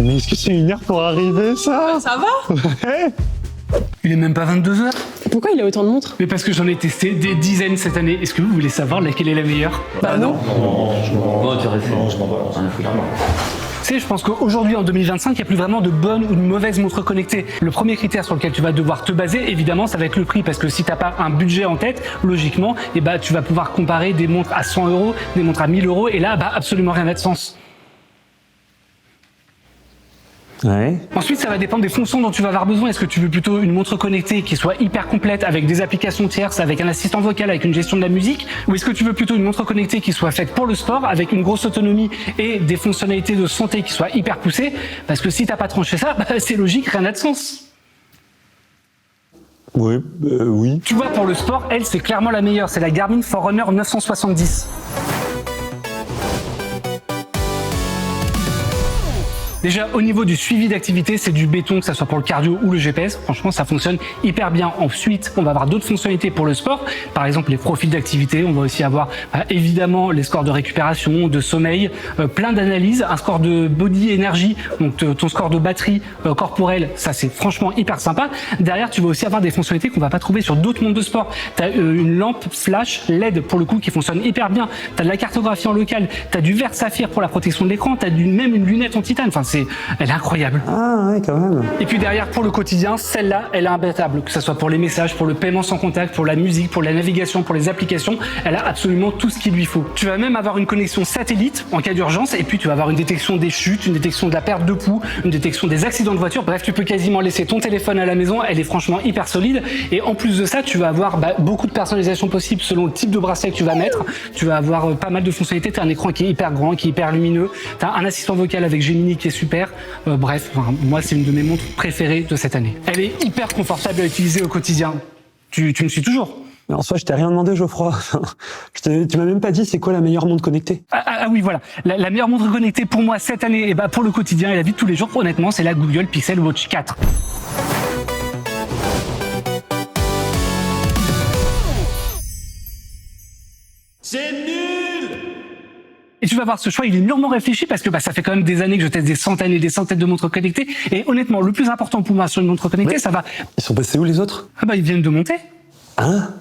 Mais est-ce que c'est 1 heure pour arriver, ça? Ça va? Ouais. Il est même pas 22h. Pourquoi il a autant de montres? Mais parce que j'en ai testé des dizaines cette année. Est-ce que vous voulez savoir laquelle est la meilleure? Bah non. Tu sais, je pense qu'aujourd'hui, en 2025, il n'y a plus vraiment de bonne ou de mauvaise montre connectée. Le premier critère sur lequel tu vas devoir te baser, évidemment, ça va être le prix. Parce que si tu n'as pas un budget en tête, logiquement, tu vas pouvoir comparer des montres à 100 €, des montres à 1000 €. Et là, absolument rien n'a de sens. Ouais. Ensuite, ça va dépendre des fonctions dont tu vas avoir besoin. Est-ce que tu veux plutôt une montre connectée qui soit hyper complète avec des applications tierces, avec un assistant vocal, avec une gestion de la musique? Ou est-ce que tu veux plutôt une montre connectée qui soit faite pour le sport, avec une grosse autonomie et des fonctionnalités de santé qui soient hyper poussées? Parce que si t'as pas tranché ça, c'est logique, rien n'a de sens. Oui, oui. Tu vois, pour le sport, elle, c'est clairement la meilleure. C'est la Garmin Forerunner 970. Déjà, au niveau du suivi d'activité, c'est du béton, que ça soit pour le cardio ou le GPS. Franchement, ça fonctionne hyper bien. Ensuite, on va avoir d'autres fonctionnalités pour le sport. Par exemple, les profils d'activité. On va aussi avoir, évidemment, les scores de récupération, de sommeil, plein d'analyses. Un score de body énergie, donc ton score de batterie corporelle. Ça, c'est franchement hyper sympa. Derrière, tu vas aussi avoir des fonctionnalités qu'on va pas trouver sur d'autres montres de sport. Tu as une lampe flash LED, pour le coup, qui fonctionne hyper bien. Tu as de la cartographie en local. Tu as du verre saphir pour la protection de l'écran. Tu as même une lunette en titane. Enfin, elle est incroyable. Ah ouais, quand même. Et puis derrière, pour le quotidien, celle-là, elle est imbattable. Que ce soit pour les messages, pour le paiement sans contact, pour la musique, pour la navigation, pour les applications, elle a absolument tout ce qu'il lui faut. Tu vas même avoir une connexion satellite en cas d'urgence, et puis tu vas avoir une détection des chutes, une détection de la perte de pouls, une détection des accidents de voiture. Bref, tu peux quasiment laisser ton téléphone à la maison. Elle est franchement hyper solide. Et en plus de ça, tu vas avoir beaucoup de personnalisation possible selon le type de bracelet que tu vas mettre. Tu vas avoir pas mal de fonctionnalités. Tu as un écran qui est hyper grand, qui est hyper lumineux. Tu as un assistant vocal avec Gemini qui est super. Bref, moi, c'est une de mes montres préférées de cette année. Elle est hyper confortable à utiliser au quotidien. Tu me suis toujours? Mais en soi, je t'ai rien demandé, Geoffroy. Tu m'as même pas dit c'est quoi la meilleure montre connectée. Ah oui, voilà. La meilleure montre connectée pour moi cette année, pour le quotidien et la vie de tous les jours, honnêtement, c'est la Google Pixel Watch 4. C'est nul! Et tu vas voir, ce choix, il est mûrement réfléchi parce que ça fait quand même des années que je teste des centaines et des centaines de montres connectées. Et honnêtement, le plus important pour moi sur une montre connectée, ça va... Ils sont passés où les autres? Ils viennent de monter. Hein?